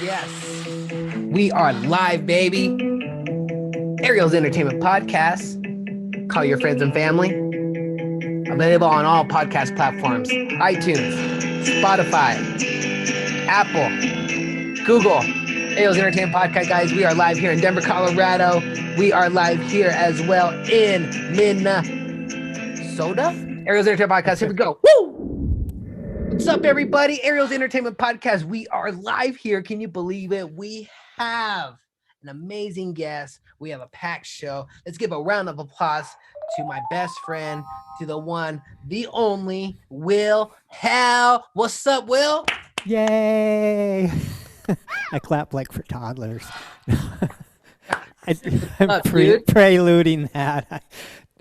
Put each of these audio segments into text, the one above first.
Yes, we are live, baby. Ariel's Entertainment Podcast. Call your friends and family. Available on all podcast platforms: iTunes, Spotify, Apple, Google. Ariel's Entertainment Podcast, guys. We are live here in Denver, Colorado. We are live here as well in Minnesota. Ariel's Entertainment Podcast. Here we go. Woo! What's up, everybody? Ariel's Entertainment Podcast. We are live here. Can you believe it? We have an amazing guest. We have a packed show. Let's give a round of applause to my best friend, to the one, the only, Will Hale. What's up, Will? Yay! I clap like for toddlers. I'm preluding that.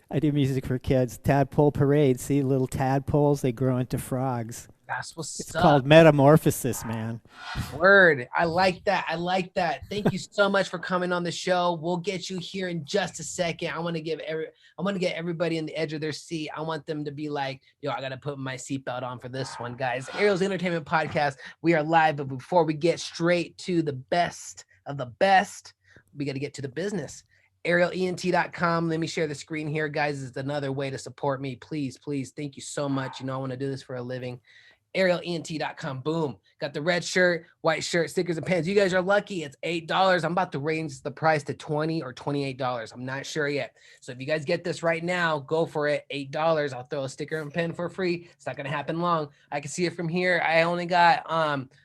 I do music for kids. Tadpole Parade. See little tadpoles? They grow into frogs. That's what's It's up. called metamorphosis, man. Word. I like that. I like that. Thank you so much for coming on the show. We'll get you here in just a second. I want to get everybody on the edge of their seat. I want them to be like, yo, I got to put my seatbelt on for this one, guys. Ariel's Entertainment Podcast. We are live, but before we get straight to the best of the best, we got to get to the business. ArielENT.com. Let me share the screen here, guys. It's another way to support me. Please, please. Thank you so much. You know, I want to do this for a living. ArielENT.com. Boom. Got the red shirt, white shirt, stickers, and pens. You guys are lucky. It's $8. I'm about to raise the price to $20 or $28. I'm not sure yet. So if you guys get this right now, go for it. $8. I'll throw a sticker and pen for free. It's not going to happen long. I can see it from here. I only got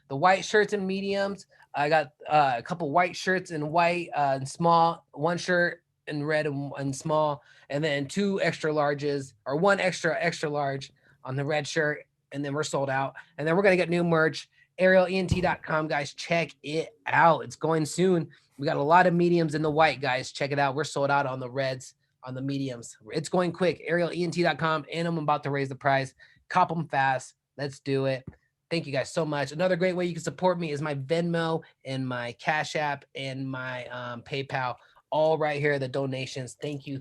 the white shirts and mediums. I got a couple white shirts in white and small, one shirt in red and small, and then two extra larges or one extra large on the red shirt. And then we're sold out. And then we're going to get new merch. ArielENT.com, guys. Check it out. It's going soon. We got a lot of mediums in the white, guys. Check it out. We're sold out on the reds, on the mediums. It's going quick. ArielENT.com. And I'm about to raise the price. Cop them fast. Let's do it. Thank you guys so much. Another great way you can support me is my Venmo and my Cash App and my PayPal. All right here, the donations. Thank you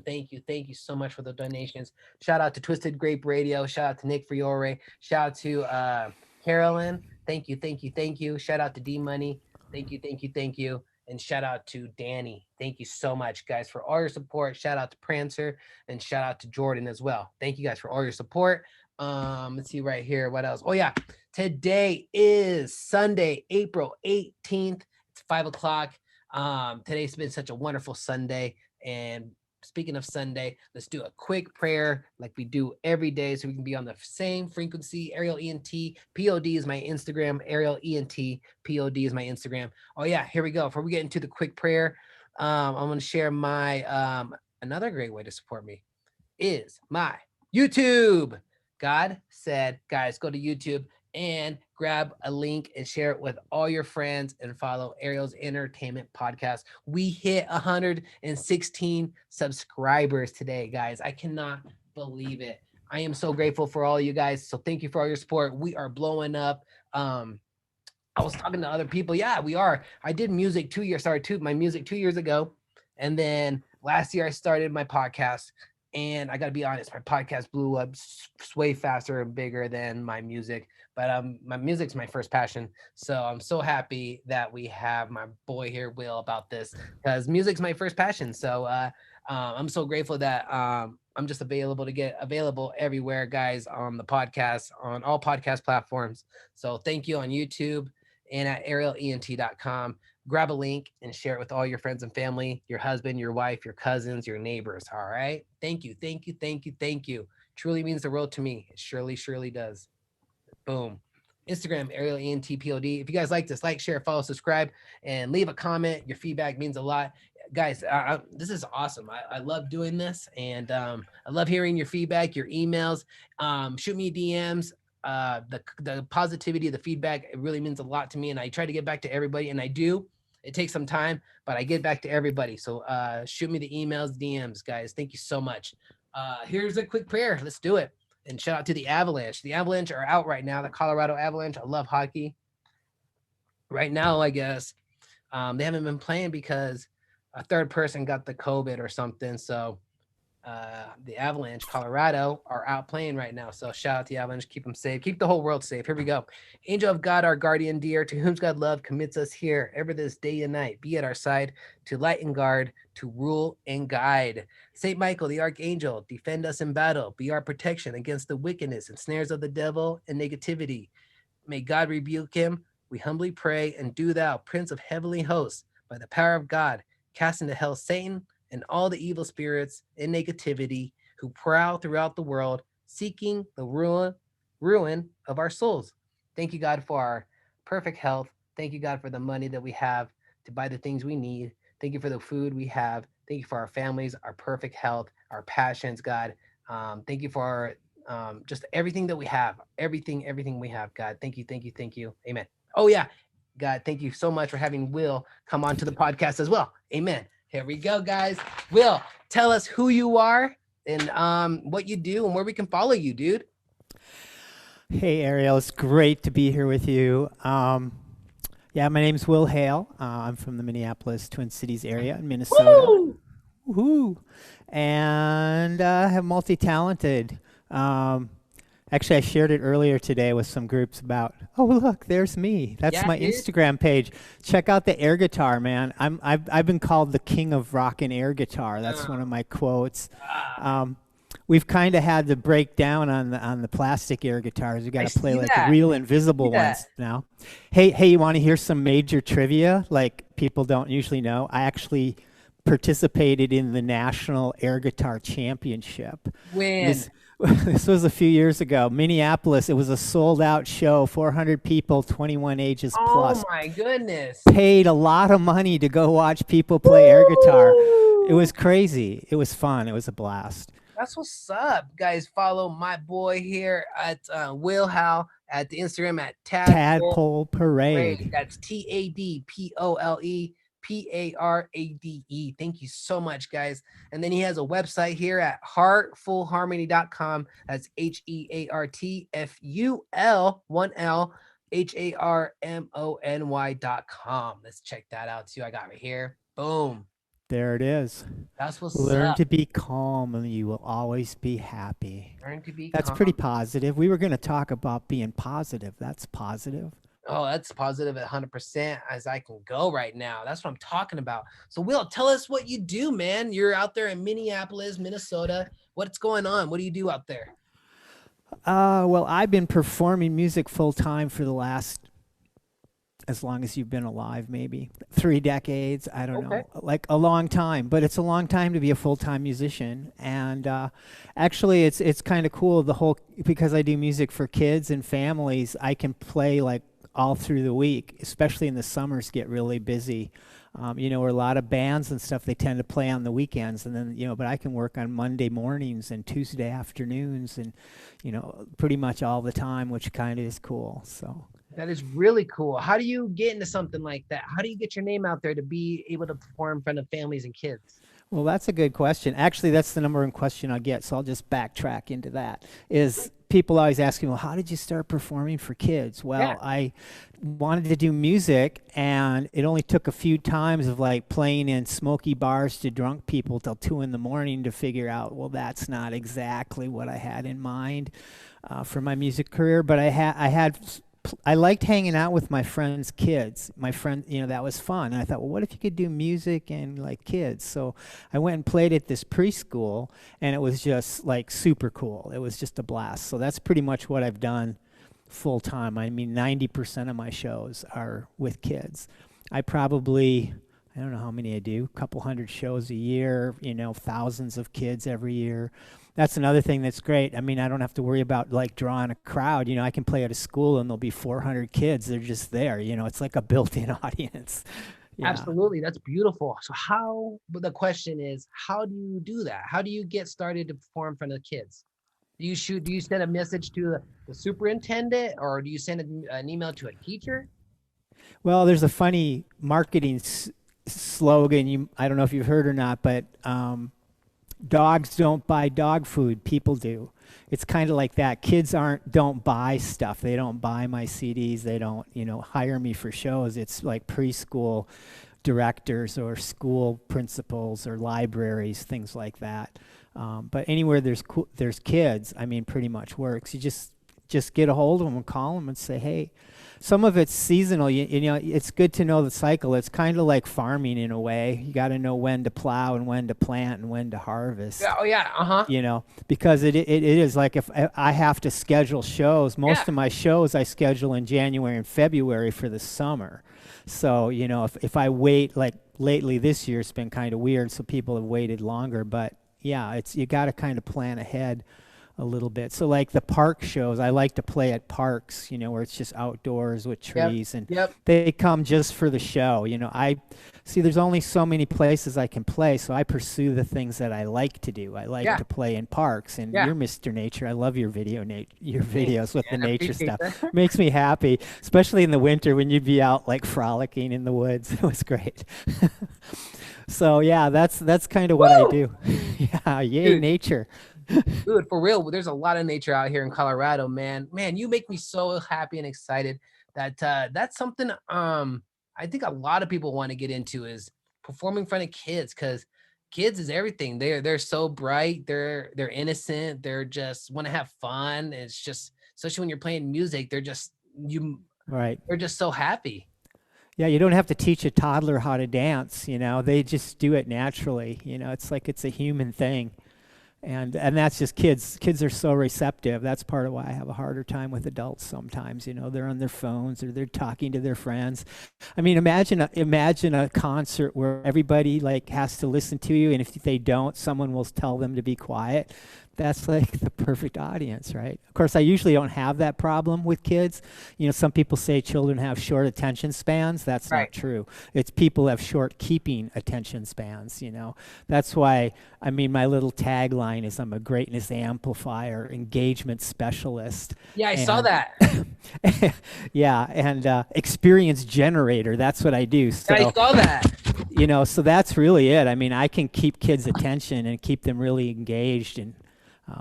so much for the donations. Shout out to Twisted Grape Radio. Shout out to Nick Fiore. Shout out to Carolyn. Thank you. Shout out to D Money. Thank you. And shout out to Danny. Thank you so much, guys, for all your support. Shout out to Prancer and shout out to Jordan as well. Thank you guys for all your support. Let's see right here. What else? Oh yeah, today is Sunday, April 18th. It's 5:00. Today's been such a wonderful Sunday. And speaking of Sunday, let's do a quick prayer like we do every day so we can be on the same frequency. Ariel ENT POD is my Instagram. Ariel ENT POD is my Instagram. Oh yeah, here we go. Before we get into the quick prayer, I'm going to share my another great way to support me is my YouTube. God said, guys, go to YouTube and grab a link and share it with all your friends and follow Ariel's Entertainment Podcast. We hit 116 subscribers today, guys. I cannot believe it. I am so grateful for all you guys. So thank you for all your support. We are blowing up. I was talking to other people. Yeah, we are. I did music started my music 2 years ago. And then last year I started my podcast. And I got to be honest, my podcast blew up way faster and bigger than my music. But my music's my first passion. So I'm so happy that we have my boy here, Will, about this because music's my first passion. So I'm so grateful that I'm just available everywhere, guys, on the podcast, on all podcast platforms. So thank you on YouTube and at ArielENT.com. Grab a link and share it with all your friends and family, your husband, your wife, your cousins, your neighbors. All right. Thank you. Truly means the world to me. It surely does. Boom. Instagram, ArielENTPOD. If you guys like this, like, share, follow, subscribe, and leave a comment. Your feedback means a lot. Guys, this is awesome. I love doing this, and I love hearing your feedback, your emails. Shoot me DMs. The positivity, the feedback, it really means a lot to me, and I try to get back to everybody, and I do. It takes some time, but I get back to everybody. So shoot me the emails, DMs, guys. Thank you so much. Here's a quick prayer. Let's do it. And shout out to the Avalanche. The Avalanche are out right now. The Colorado Avalanche. I love hockey. Right now, I guess they haven't been playing because a third person got the COVID or something. So the Avalanche, Colorado, are out playing right now. So shout out to the Avalanche. Keep them safe. Keep the whole world safe. Here we go. Angel of God, our guardian dear, to whom God love commits us here, ever this day and night. Be at our side to light and guard, to rule and guide. Saint Michael, the archangel, defend us in battle. Be our protection against the wickedness and snares of the devil and negativity. May God rebuke him. We humbly pray, and do thou, Prince of heavenly hosts, by the power of God, cast into hell Satan and all the evil spirits and negativity who prowl throughout the world, seeking the ruin of our souls. Thank you, God, for our perfect health. Thank you, God, for the money that we have to buy the things we need. Thank you for the food we have. Thank you for our families, our perfect health, our passions, God. Thank you for our just everything that we have, everything we have, God. Thank you, thank you, thank you. Amen. Oh yeah, God, thank you so much for having Will come on to the podcast as well. Amen. Here we go, guys. Will, tell us who you are and what you do and where we can follow you, dude. Hey, Ariel, it's great to be here with you. Yeah, my name's Will Hale. I'm from the Minneapolis Twin Cities area in Minnesota. Woo! Woohoo! And have multi-talented. Actually, I shared it earlier today with some groups about, oh, look, there's me. That's Yeah, my dude. Instagram page. Check out the air guitar, man. I've been called the king of rock and air guitar. That's one of my quotes. Ah, We've kind of had to break down on the plastic air guitars. We I got to play see like the that. real I see invisible that. ones now. Hey, you want to hear some major trivia? Like people don't usually know. I actually participated in the National Air Guitar Championship. Win. This this was a few years ago. Minneapolis. It was a sold out show. 400 people, 21 ages Oh plus. my goodness. Paid a lot of money to go watch people play air guitar. It Woo! was crazy. It was fun. It was a blast. That's what's up, guys. Follow my boy here at Will Howe at the Instagram at Tadpole Tadpole Parade. Parade. That's TADPOLE PARADE. Thank you so much, guys. And then he has a website here at heartfulharmony.com. That's HEARTFUL1LHARMONY.com. Let's check that out too. I got right here. Boom. There it is. That's what's Learn up. to be calm and you will always be happy. Learn to be That's calm. pretty positive. We were going to talk about being positive. That's positive. Oh, that's positive at 100% as I can go right now. That's what I'm talking about. So, Will, tell us what you do, man. You're out there in Minneapolis, Minnesota. What's going on? What do you do out there? Well, I've been performing music full time for the last, as long as you've been alive, maybe 3 decades. I don't Okay. know, like a long time, but it's a long time to be a full time musician. And actually, it's kind of cool. The whole because I do music for kids and families, I can play like all through the week, especially in the summers get really busy. Where a lot of bands and stuff they tend to play on the weekends, and then but I can work on Monday mornings and Tuesday afternoons, and pretty much all the time, which kind of is cool. So. That is really cool. How do you get into something like that? How do you get your name out there to be able to perform in front of families and kids? Well, that's a good question. Actually, that's the number one question I get, so I'll just backtrack into that. Is people always ask me, well, how did you start performing for kids? Well, Yeah. I wanted to do music, and it only took a few times of like playing in smoky bars to drunk people till 2 in the morning to figure out, well, that's not exactly what I had in mind for my music career. But I liked hanging out with my friends' kids. My friend, that was fun. And I thought, well, what if you could do music and like kids? So I went and played at this preschool, and it was just like super cool. It was just a blast. So that's pretty much what I've done full time. I mean, 90% of my shows are with kids. I don't know how many I do, a couple hundred shows a year, thousands of kids every year. That's another thing that's great. I mean, I don't have to worry about like drawing a crowd. I can play at a school and there'll be 400 kids. They're just there. It's like a built-in audience. Yeah. Absolutely. That's beautiful. So but the question is, how do you do that? How do you get started to perform in front of the kids? Do you send a message to the superintendent, or do you send an email to a teacher? Well, there's a funny marketing slogan. I don't know if you've heard or not, but dogs don't buy dog food, people do. It's kind of like that. Kids don't buy stuff. They don't buy my CDs. They don't hire me for shows. It's like preschool directors or school principals or libraries, things like that. But anywhere there's kids, I mean, pretty much works. You just get a hold of them and call them and say, hey. Some of it's seasonal. You know, it's good to know the cycle. It's kind of like farming in a way. You got to know when to plow and when to plant and when to Yeah. harvest. Oh yeah. Uh-huh. You know, because it is like if I have to schedule shows, Yeah. most of my shows I schedule in January and February for the summer. So, you know, if I wait, like lately this year, it's been kind of weird. So people have waited longer. But yeah, it's you got to kind of plan ahead a little bit. So like the park shows, I like to play at parks, you know, where it's just outdoors with Yep. trees and Yep. they come just for the show. You know, I see there's only so many places I can play, so I pursue the things that I like to do. I like Yeah. to play in parks and Yeah. you're Mr. Nature. I love your your Thanks, videos with the man. I nature appreciate stuff. that. Makes me happy, especially in the winter when you'd be out like frolicking in the woods. It was great. So yeah, that's kind of what I Woo! do. Yeah, yay Dude, nature. dude, for real, there's a lot of nature out here in Colorado, man. Man, you make me so happy and excited that that's something I think a lot of people want to get into is performing in front of kids because kids is everything. They're so bright, they're innocent, they're just want to have fun. It's just especially when you're playing music, you Right. they're just so happy. Yeah, you don't have to teach a toddler how to dance, you know. They just do it naturally. You know, it's like it's a human thing. And that's just kids. Kids are so receptive. That's part of why I have a harder time with adults sometimes, you know. They're on their phones or they're talking to their friends. I mean, imagine a concert where everybody like has to listen to you and if they don't, someone will tell them to be quiet. That's like the perfect audience, right? Of course, I usually don't have that problem with kids. You know, some people say children have short attention spans. That's Right. not true. It's people have short keeping attention spans, you know. That's why, I mean, my little tagline is I'm a greatness amplifier, engagement specialist, Yeah, I saw and that. yeah, and experience generator. That's what I do. Yeah, I So, saw that. you know, so that's really it. I mean, I can keep kids' attention and keep them really engaged, and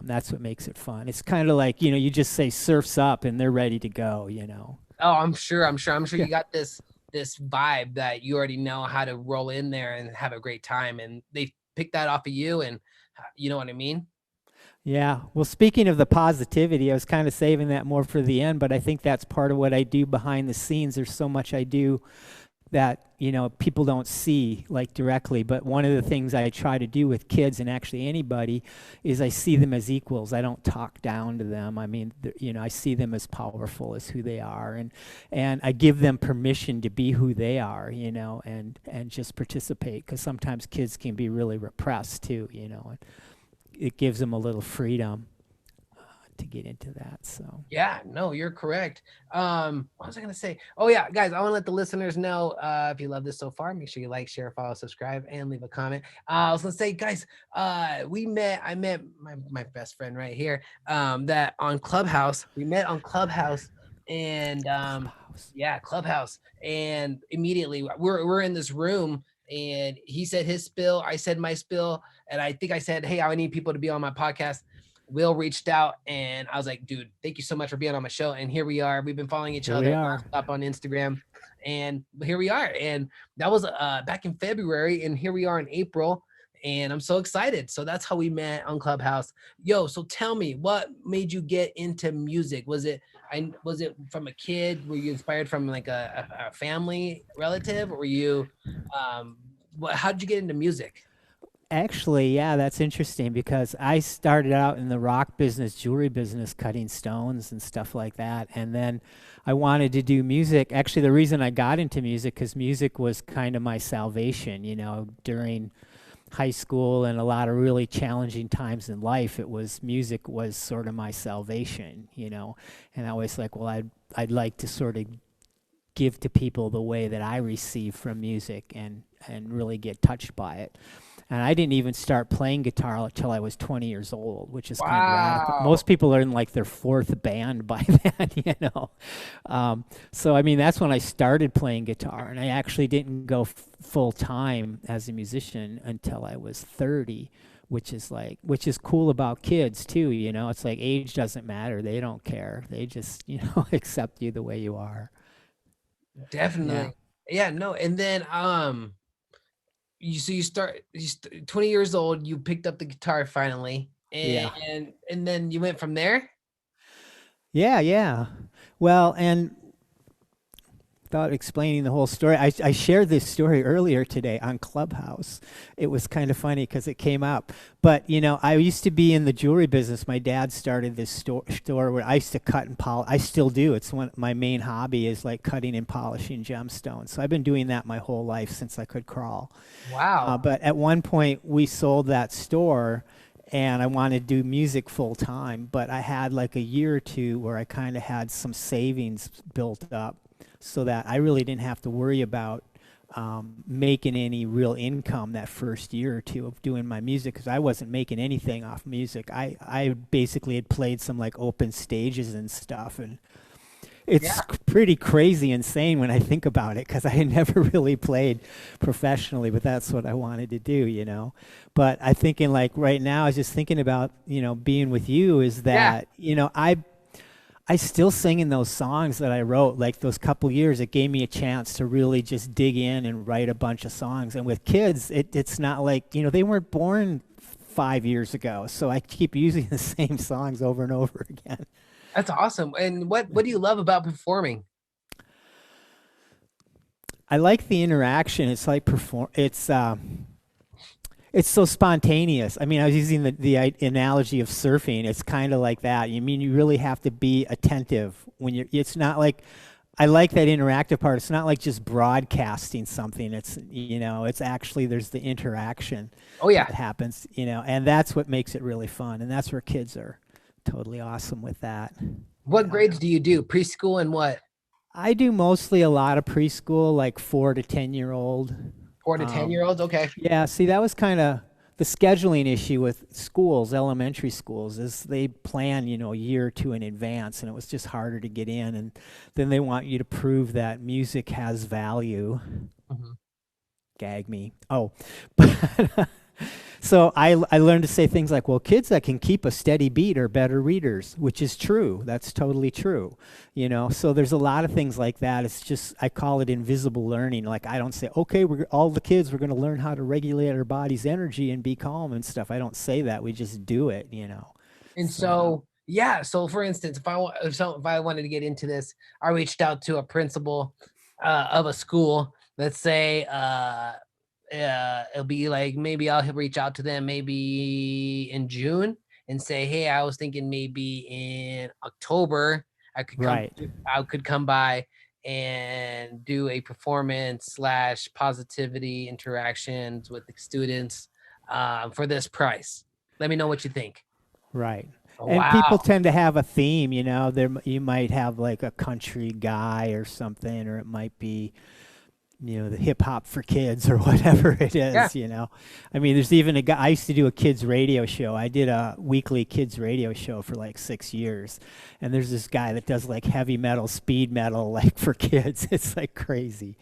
that's what makes it fun. It's kind of like, you know, you just say surfs up and they're ready to go, you know. Oh, I'm sure Yeah. you got this vibe that you already know how to roll in there and have a great time, and they pick that off of you, and you know what I mean? Yeah. Well, speaking of the positivity, I was kind of saving that more for the end, but I think that's part of what I do behind the scenes. There's so much I do that, you know, people don't see like directly, but one of the things I try to do with kids and actually anybody is I see them as equals. I don't talk down to them. I mean, you know, I see them as powerful as who they are, and I give them permission to be who they are, you know, and just participate, because sometimes kids can be really repressed too, you know. And it gives them a little freedom to get into that. So Yeah, no, you're correct. What was I gonna say? Oh yeah, guys, I want to let the listeners know if you love this so far, make sure you like, share, follow, subscribe, and leave a comment. I was gonna say, guys, I met my best friend right here. That on Clubhouse, we met on Clubhouse, and Clubhouse. yeah, Clubhouse, and immediately we're in this room. And he said his spill, I said my spill, and I think I said, "Hey, I need people to be on my podcast." Will reached out and I was like, dude, thank you so much for being on my show. And here we are. We've been following each Here we other are. nonstop on Instagram. And here we are. And that was back in February. And here we are in April. And I'm so excited. So that's how we met on Clubhouse. Yo, so tell me, what made you get into music? Was it from a kid? Were you inspired from like a family relative? Or were you how did you get into music? Actually, yeah, that's interesting because I started out in the rock business, jewelry business, cutting stones and stuff like that. And then I wanted to do music. Actually, the reason I got into music, because music was kind of my salvation, you know, during high school and a lot of really challenging times in life. It was music was sort of my salvation, you know. And I was like, well, I'd like to sort of give to people the way that I receive from music and really get touched by it. And I didn't even start playing guitar until I was 20 years old, which is kind of radical. Wow. Most people are in like their fourth band by then, you know. So, I mean, that's when I started playing guitar. And I actually didn't go full time as a musician until I was 30, which is cool about kids too, you know. It's like age doesn't matter. They don't care. They just, you know, accept you the way you are. Yeah. Definitely. Yeah, no. And then you start 20 years old, you picked up the guitar finally, Yeah. and then you went from there. Yeah, yeah. Well, and without explaining the whole story, I shared this story earlier today on Clubhouse. It was kind of funny because it came up. But, I used to be in the jewelry business. My dad started this store where I used to cut and polish. I still do. It's one my main hobby is like cutting and polishing gemstones. So I've been doing that my whole life since I could crawl. Wow. But at one point, we sold that store and I wanted to do music full time. But I had like a year or two where I kind of had some savings built up so that I really didn't have to worry about making any real income that first year or two of doing my music because I wasn't making anything off music. I basically had played some like open stages and stuff. And it's Yeah. pretty crazy insane when I think about it because I had never really played professionally, but that's what I wanted to do. But I thinking like right now, I was just thinking about, being with you is Yeah. that, I still sing in those songs that I wrote, like those couple years. It gave me a chance to really just dig in and write a bunch of songs. And with kids, it's not like, they weren't born 5 years ago. So I keep using the same songs over and over again. That's awesome. And what do you love about performing? I like the interaction. It's like it's so spontaneous. I mean, I was using the analogy of surfing. It's kind of like that. You mean you really have to be attentive when you're. It's not like I like that interactive part. It's not like just broadcasting something. It's actually there's the interaction Oh yeah. that happens. And that's what makes it really fun. And that's where kids are totally awesome with that. What grades do you do? Preschool and what? I do mostly a lot of preschool, like 4 to 10 year old. 4 to 10 year Um, olds? Okay. Yeah, see, that was kind of the scheduling issue with schools, elementary schools, is they plan, a year or two in advance, and it was just harder to get in. And then they want you to prove that music has value. Mhm. Gag me. Oh, but so I learned to say things like, well, kids that can keep a steady beat are better readers, which is true. That's totally true. So there's a lot of things like that. It's just, I call it invisible learning. Like I don't say, okay, all the kids, we're going to learn how to regulate our body's energy and be calm and stuff. I don't say that. We just do it. And So, so, yeah. So, for instance, if I wanted to get into this, I reached out to a principal of a school. Let's say, it'll be like maybe I'll reach out to them maybe in June and say, hey, I was thinking maybe in October I could come. right. I could come by and do a performance slash positivity interactions with the students for this price. Let me know what you think. Right. And people Wow. tend to have a theme, you might have like a country guy or something, or it might be, the hip hop for kids or whatever it Yeah. is. I mean, there's even a guy, I used to do a kids radio show. I did a weekly kids radio show for like 6 years. And there's this guy that does like heavy metal, speed metal, like for kids. It's like crazy.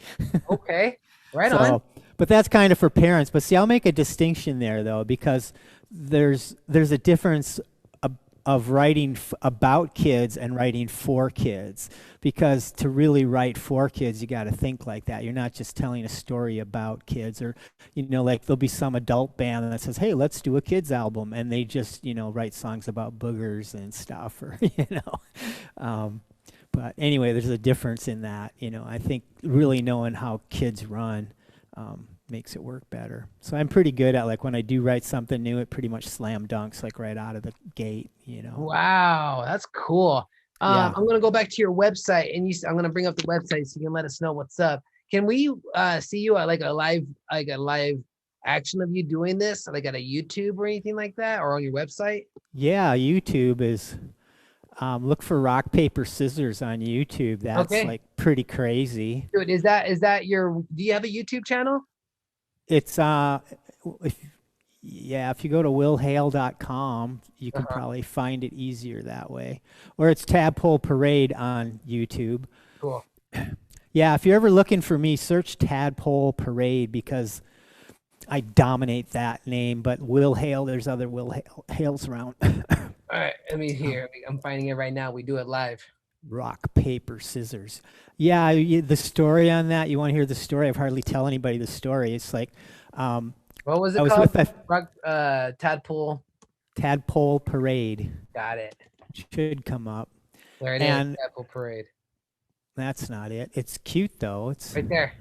Okay. Right on. So, but that's kind of for parents. But see, I'll make a distinction there though, because there's a difference of writing about kids and writing for kids. Because to really write for kids, you got to think like that. You're not just telling a story about kids, or like there'll be some adult band that says, "Hey, let's do a kids album," and they just write songs about boogers and stuff, or Um, but anyway, there's a difference in that. I think really knowing how kids run makes it work better. So I'm pretty good at like when I do write something new, it pretty much slam dunks like right out of the gate. Wow. That's cool. Yeah. I'm gonna go back to your website and I'm gonna bring up the website so you can let us know what's up. Can we see you at like a live action of you doing this, like at a YouTube or anything like that, or on your website? Yeah, YouTube is look for rock paper scissors on YouTube. That's Okay. like pretty crazy. Dude, is that your do you have a YouTube channel? It's if yeah, if you go to willhale.com, you can Uh-huh. probably find it easier that way. Or it's Tadpole Parade on YouTube. Cool. Yeah, if you're ever looking for me, search Tadpole Parade because I dominate that name. But Will Hale, there's other Hales around. All right, let me Um, hear. I'm finding it right now. We do it live. Rock, paper, scissors. Yeah, the story on that. You want to hear the story? I've hardly tell anybody the story. It's like What was I it was called? with a Rock, Tadpole. tadpole parade. Got it. Should come up. There it is. And Tadpole Parade. that's not it. It's cute though. It's Right there.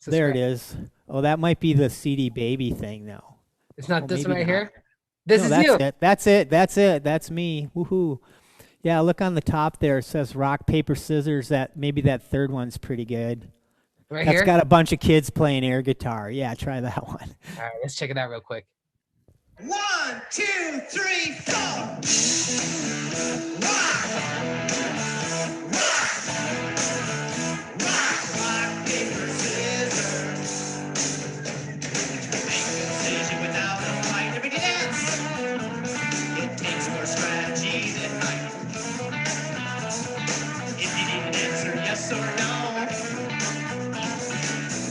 there it Subscribe. is. Oh, that might be the CD baby thing though. It's not Oh, this one maybe right not. here. This No, is that's you. it. That's it. That's it. That's me. Woohoo. Yeah, look on the top there. It says rock, paper, scissors. That maybe that third one's pretty good. Right That's here. got a bunch of kids playing air guitar. Yeah, try that one. All right, let's check it out real quick. 1, 2, 3, 4. Rock, paper, scissors. Make a decision without a fight. Every dance. It takes more strategy than height. If you need an answer, yes or no.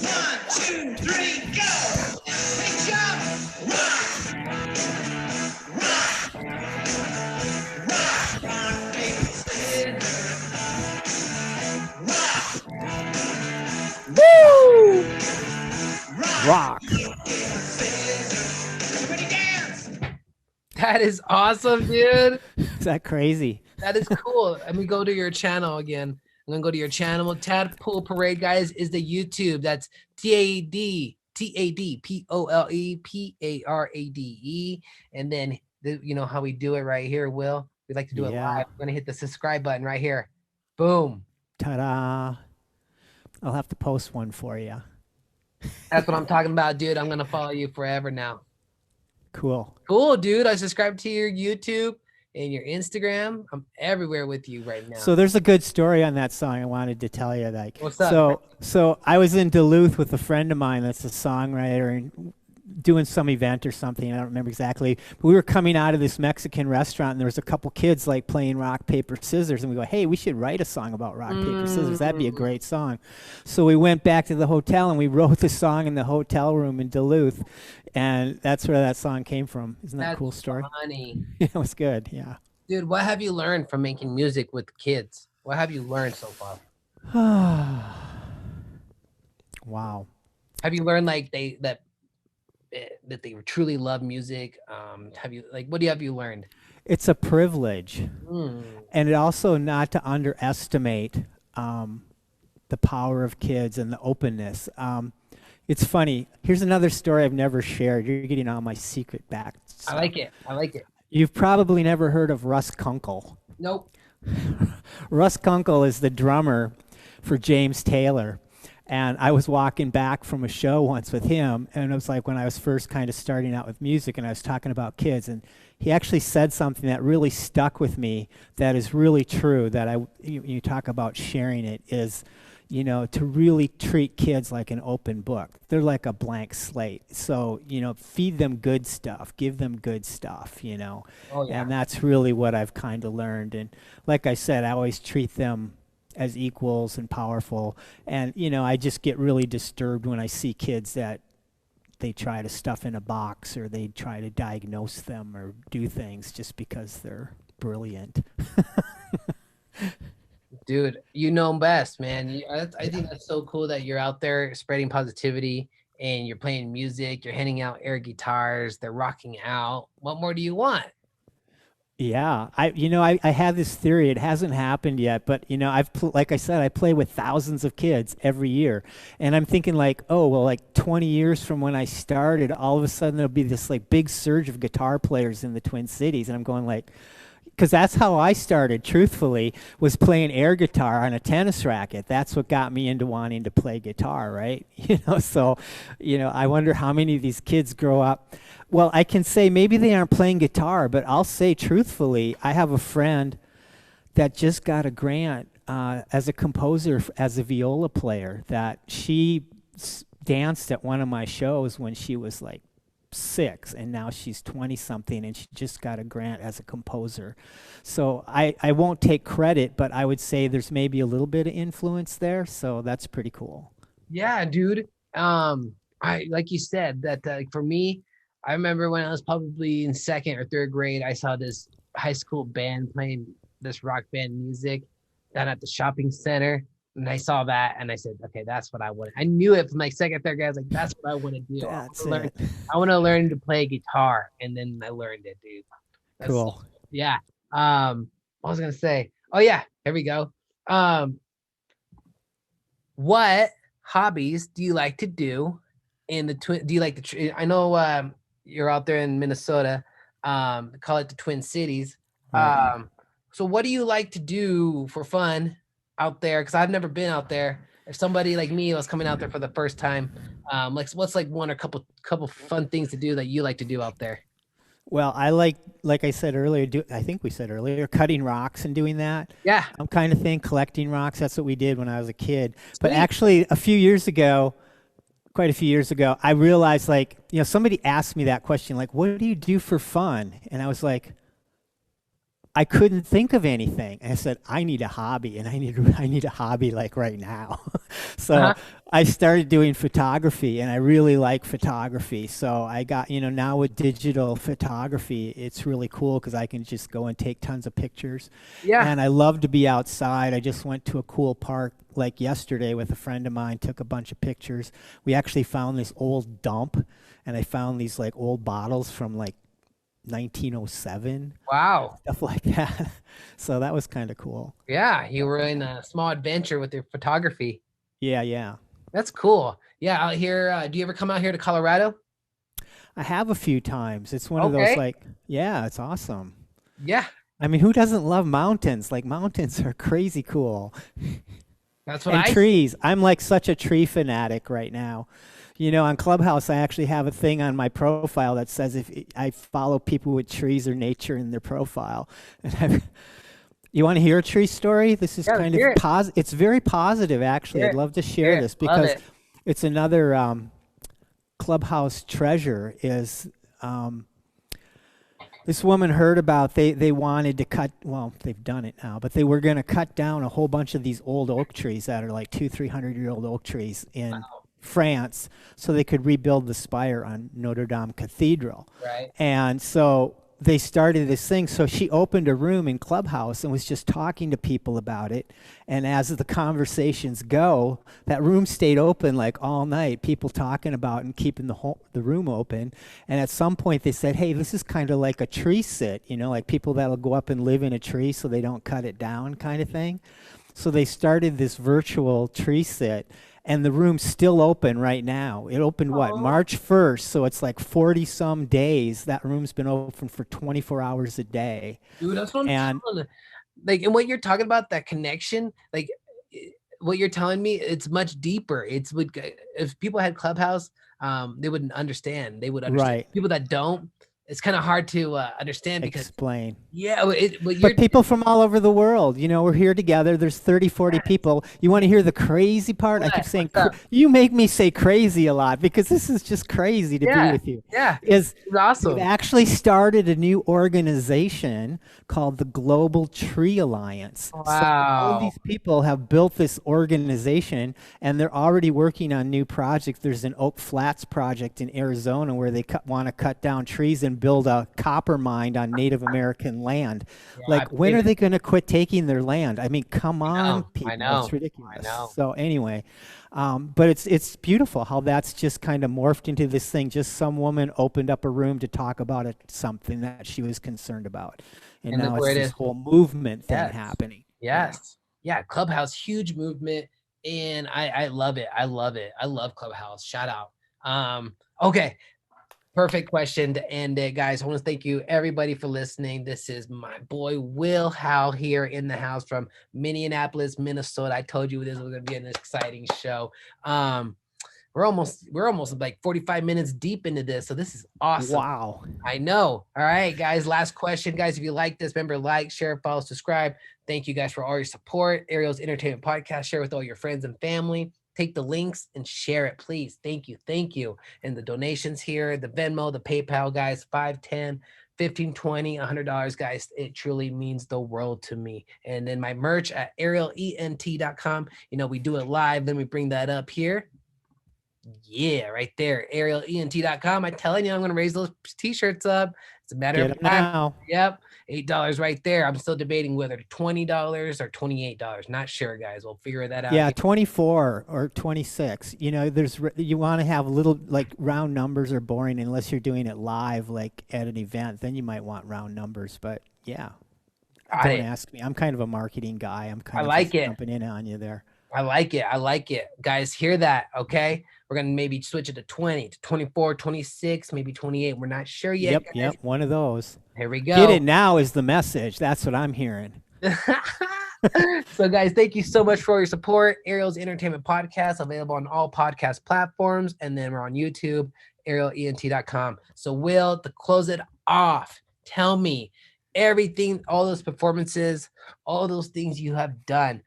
1, 2, 3, go. Big jump. Rock, paper, scissors. Woo! Rock, Rock. paper, scissors. Everybody dance. That is awesome, dude. Is that crazy? That is cool. Let me go to your channel again. I'm gonna go to your channel. Tadpole Parade, guys, is the YouTube. That's TADPOLEPARADE. And then you know how we do it right here, Will. We like to do it Yeah. live. I'm gonna hit the subscribe button right here. Boom. Ta-da. I'll have to post one for you. That's what I'm talking about, dude. I'm gonna follow you forever now. Cool. Cool, dude. I subscribed to your YouTube and your Instagram. I'm everywhere with you right now. So there's a good story on that song I wanted to tell you. Like, What's up? So I was in Duluth with a friend of mine that's a songwriter and doing some event or something. I don't remember exactly. But we were coming out of this Mexican restaurant and there was a couple kids like playing rock, paper, scissors. And we go, hey, we should write a song about rock, paper, scissors. That'd be a great song. So we went back to the hotel and we wrote the song in the hotel room in Duluth. And that's where that song came from. Isn't that a cool story? Funny. It was good. Yeah. Dude, what have you learned from making music with kids? What have you learned so far? Wow. Have you learned like that they truly love music? Have you like what have you learned? It's a privilege. Mm. And it also not to underestimate the power of kids and the openness. It's funny. Here's another story I've never shared. You're getting all my secret back. I like it. I like it. You've probably never heard of Russ Kunkel. Nope. Russ Kunkel is the drummer for James Taylor. And I was walking back from a show once with him, and it was like when I was first kind of starting out with music, and I was talking about kids, and he actually said something that really stuck with me that is really true, that you talk about sharing it, is, you know, to really treat kids like an open book. They're like a blank slate. So, you know, feed them good stuff, give them good stuff, you know. Oh, yeah. And that's really what I've kind of learned. And like I said, I always treat them as equals and powerful. And, you know, I just get really disturbed when I see kids that they try to stuff in a box or they try to diagnose them or do things just because they're brilliant. Dude, you know best, man. I think that's so cool that you're out there spreading positivity and you're playing music, you're handing out air guitars, they're rocking out. What more do you want? Yeah, I have this theory. It hasn't happened yet, but you know, like I said, I play with thousands of kids every year, and I'm thinking like, oh well, like 20 years from when I started, all of a sudden there'll be this like big surge of guitar players in the Twin Cities, and I'm going like, because that's how I started, truthfully, was playing air guitar on a tennis racket. That's what got me into wanting to play guitar, right? You know, so, you know, I wonder how many of these kids grow up. Well, I can say maybe they aren't playing guitar, but I'll say truthfully, I have a friend that just got a grant as a composer, as a viola player, that she danced at one of my shows when she was like 6, and now she's 20 something, and she just got a grant as a composer. So I won't take credit, but I would say there's maybe a little bit of influence there, so that's pretty cool. Yeah, dude. I like you said that for me, I remember when I was probably in 2nd or 3rd grade, I saw this high school band playing this rock band music down at the shopping center. And I saw that and I said, okay, that's what I want. I knew it from like second, third grade. I was like, that's what I want to do. That's Learn. it. I want to learn to play guitar. And then I learned it, dude. That's Cool. yeah. What was I gonna say? Oh yeah, here we go. Um, what hobbies do you like to do in the twin? Do you like the? I know you're out there in Minnesota. Call it the Twin Cities. Right. So what do you like to do for fun out there? Because I've never been out there. If somebody like me was coming out there for the first time, like what's like one or couple fun things to do that you like to do out there? Well, I like I said earlier, I think we said earlier, cutting rocks and doing that. Yeah, Kind of thing, collecting rocks. That's what we did when I was a kid. But sweet. actually, a few years ago, quite a few years ago, I realized, like, somebody asked me that question, like, what do you do for fun? And I was like, I couldn't think of anything. And I said, I need a hobby, and I need a hobby like right now. So Uh-huh. I started doing photography, and I really like photography. So I got, now with digital photography, it's really cool because I can just go and take tons of pictures. Yeah. And I love to be outside. I just went to a cool park like yesterday with a friend of mine, took a bunch of pictures. We actually found this old dump, and I found these like old bottles from like 1907, Wow. stuff like that. So that was kind of cool. Yeah, you were in a small adventure with your photography. Yeah, yeah. That's cool. Yeah, out here. Do you ever come out here to Colorado? I have a few times. It's one of those Okay. like, yeah, it's awesome. Yeah, I mean, who doesn't love mountains? Like mountains are crazy cool. that's what And I. trees. I'm like such a tree fanatic right now. On Clubhouse, I actually have a thing on my profile that says if I follow people with trees or nature in their profile. And you want to hear a tree story? This is Yeah, kind hear of it. It's very positive, actually. Hear I'd it. love to Hear share it. this Love because it. it's another Clubhouse treasure. Is this woman heard about they wanted to cut, well, they've done it now, but they were going to cut down a whole bunch of these old oak trees that are like 200-300-year-old oak trees in France so they could rebuild the spire on Notre Dame Cathedral. Right. And so they started this thing. So she opened a room in Clubhouse and was just talking to people about it. And as the conversations go, that room stayed open like all night, people talking about and keeping the room open. And at some point they said, hey, this is kind of like a tree sit, like people that'll go up and live in a tree so they don't cut it down kind of thing. So they started this virtual tree sit, and the room's still open right now. It opened what, Oh, March 1st, so it's like 40 some days. That room's been open for 24 hours a day. dude, that's what I'm And telling you. Like, and what you're talking about, that connection, like what you're telling me, it's much deeper. It's would if people had Clubhouse, they wouldn't understand. They would understand. right, People that don't, it's kind of hard to understand because explain. yeah, what you're But people from all over the world, we're here together. There's 30, 40 people. You want to hear the crazy part? I keep saying, what's up? you make me say crazy a lot because this is just crazy to be Yeah, with you. yeah, Is it's awesome. They've actually started a new organization called the Global Tree Alliance. So all Wow. these people have built this organization, and they're already working on new projects. There's an Oak Flats project in Arizona where they want to cut down trees and build a copper mine on Native American land. Yeah, Like, I when believe are it. they going to quit taking their land? I mean, come on, know, people. I know, It's ridiculous. know. So anyway, but it's beautiful how that's just kind of morphed into this thing. Just some woman opened up a room to talk about something that she was concerned about, and And now look it's where it this is. whole movement thing Yes. happening. Yes. Yeah. Clubhouse, huge movement. And I love it. I love it. I love Clubhouse. Shout out. Okay. Perfect question to end it, guys. I want to thank you, everybody, for listening. This is my boy Will Hale here in the house from Minneapolis, Minnesota. I told you this was going to be an exciting show. We're almost like 45 minutes deep into this, so this is awesome. Wow. I know. All right, guys. Last question, guys. If you like this, remember, like, share, follow, subscribe. Thank you guys for all your support. Ariel's Entertainment Podcast. Share with all your friends and family. Take the links and share it, please. Thank you. Thank you. And the donations here, the Venmo, the PayPal, guys, 5, 10, 15, 20, $100, guys. It truly means the world to me. And then my merch at arielent.com. We do it live. Then we bring that up here. Yeah, right there. arielent.com. I'm telling you, I'm going to raise those t-shirts up. It's a matter Get of 'em time. now. Yep, $8 right there. I'm still debating whether $20 or $28. Not sure, guys. We'll figure that out Yeah, here. 24 or 26. You know, you want to have little like round numbers are boring unless you're doing it live, like at an event. Then you might want round numbers. But yeah, Got don't it. ask me. I'm kind of a marketing guy. I'm I kind of like just it. jumping in on you there. I like it. I like it. Guys, hear that, okay? We're going to maybe switch it to 20, to 24, 26, maybe 28. We're not sure yet, guys. Yep, one of those. Here we Get go. it now is the message. That's what I'm hearing. So, guys, thank you so much for your support. Ariel's Entertainment Podcast, available on all podcast platforms. And then we're on YouTube, arielent.com. So, Will, to close it off, tell me everything, all those performances, all those things you have done.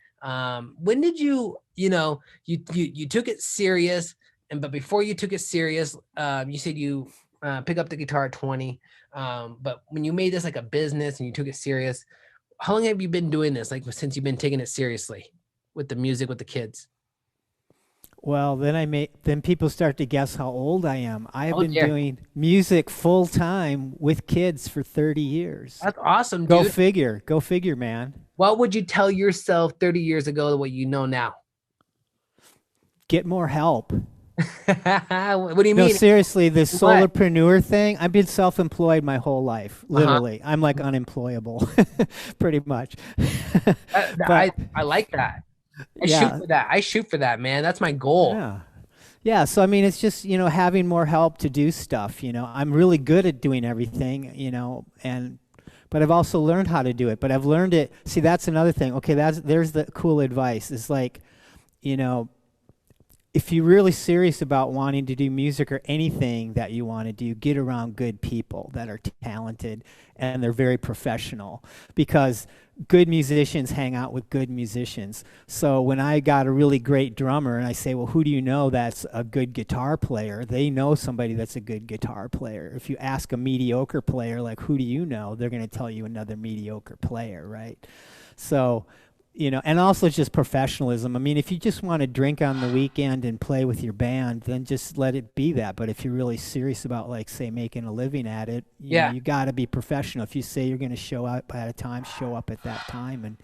When did you took it serious, but before you took it serious, you said you pick up the guitar at 20. But when you made this like a business and you took it serious, how long have you been doing this? Like since you've been taking it seriously with the music with the kids? Well, then people start to guess how old I am. I have Oh, been dear. doing music full time with kids for 30 years. That's awesome, Go dude. figure. Go figure, man. What would you tell yourself 30 years ago what you know now? Get more help. What do you No, mean? seriously, this What? solopreneur thing, I've been self-employed my whole life. Literally. I'm like unemployable, pretty much. I like that. I Yeah. shoot for that. I shoot for that, man. That's my goal. Yeah. Yeah, so I mean, it's just, having more help to do stuff, I'm really good at doing everything, but I've also learned how to do it. But I've learned it. See, that's another thing. Okay, there's the cool advice. It's like, if you're really serious about wanting to do music or anything that you want to do, get around good people that are talented and they're very professional, because good musicians hang out with good musicians. So when I got a really great drummer and I say, well, who do you know that's a good guitar player? They know somebody that's a good guitar player. If you ask a mediocre player, like, who do you know? They're going to tell you another mediocre player, right? So, and also just professionalism. I mean, if you just want to drink on the weekend and play with your band, then just let it be that. But if you're really serious about, like, say, making a living at it, you got to be professional. If you say you're going to show up at a time, show up at that time. And,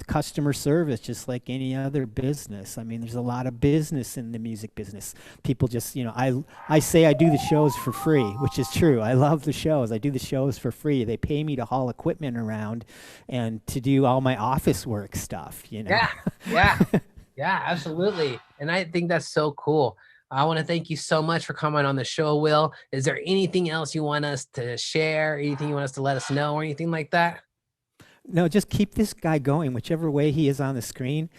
customer service, just like any other business. I mean, there's a lot of business in the music business. People just, I say I do the shows for free, which is true. I love the shows. I do the shows for free. They pay me to haul equipment around and to do all my office work stuff, Yeah, absolutely. And I think that's so cool. I want to thank you so much for coming on the show, Will. Is there anything else you want us to share? Anything you want us to let us know or anything like that? No, just keep this guy going, whichever way he is on the screen.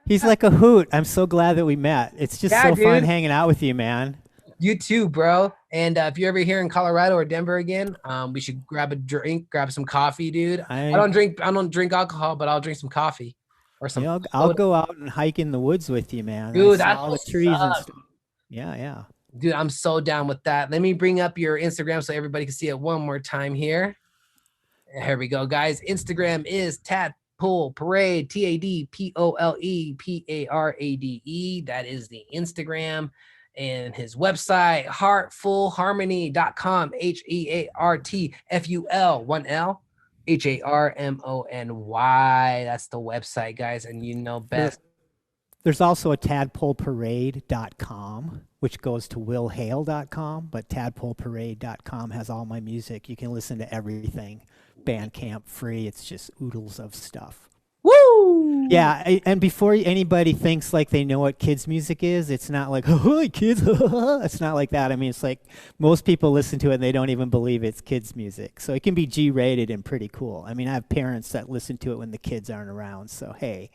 He's like a hoot. I'm so glad that we met. It's just so fun hanging out with you, man. You too, bro. And if you're ever here in Colorado or Denver again, we should grab a drink, grab some coffee, dude. I don't drink alcohol, but I'll drink some coffee or some. I'll go out and hike in the woods with you, man. Dude, that's all the trees and stuff. Yeah. Dude, I'm so down with that. Let me bring up your Instagram so everybody can see it one more time here. Here we go, guys. Instagram is Tadpole Parade, TADPOLEPARADE. That is the Instagram. And his website, heartfulharmony.com, HEARTFUL, 1L, HARMONY. That's the website, guys. And you know best. There's also a tadpoleparade.com, which goes to willhale.com, but tadpoleparade.com has all my music. You can listen to everything. Bandcamp free. It's just oodles of stuff. Woo! Yeah, and before anybody thinks like they know what kids music is, it's not like, oh, kids. It's not like that. I mean, it's like most people listen to it and they don't even believe it's kids music. So it can be G-rated and pretty cool. I mean, I have parents that listen to it when the kids aren't around. So, hey,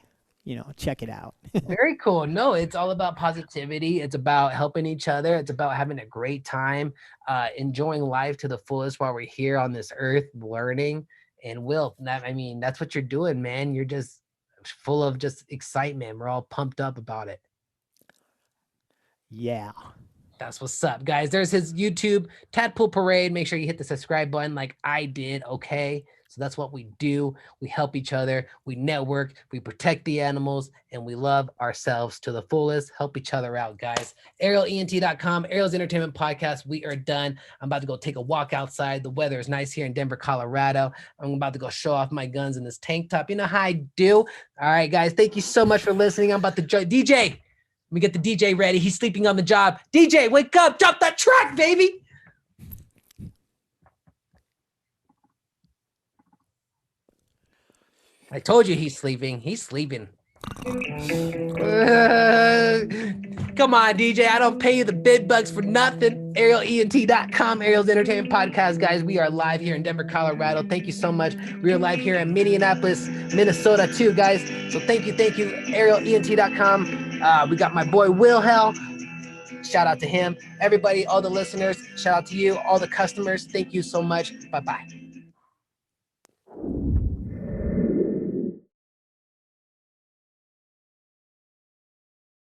check it out. Very cool. No, it's all about positivity. It's about helping each other. It's about having a great time, enjoying life to the fullest while we're here on this earth, learning. And Will, that's what you're doing, man. You're just full of just excitement. We're all pumped up about it. Yeah. That's what's up, guys. There's his YouTube, Tadpole Parade. Make sure you hit the subscribe button like I did, okay? So that's what we do. We help each other. We network. We protect the animals, and we love ourselves to the fullest. Help each other out, guys. ArielENT.com, Ariel's Entertainment Podcast. We are done. I'm about to go take a walk outside. The weather is nice here in Denver, Colorado. I'm about to go show off my guns in this tank top. You know how I do. All right, guys. Thank you so much for listening. I'm about to join DJ. Let me get the DJ ready. He's sleeping on the job. DJ, wake up. Drop that track, baby. I told you he's sleeping. He's sleeping. Come on, DJ. I don't pay you the bid bucks for nothing. ArielENT.com, Ariel's Entertainment Podcast, guys. We are live here in Denver, Colorado. Thank you so much. We are live here in Minneapolis, Minnesota, too, guys. So thank you, ArielENT.com. We got my boy Will Hale. Shout out to him. Everybody, all the listeners, shout out to you. All the customers, thank you so much. Bye-bye.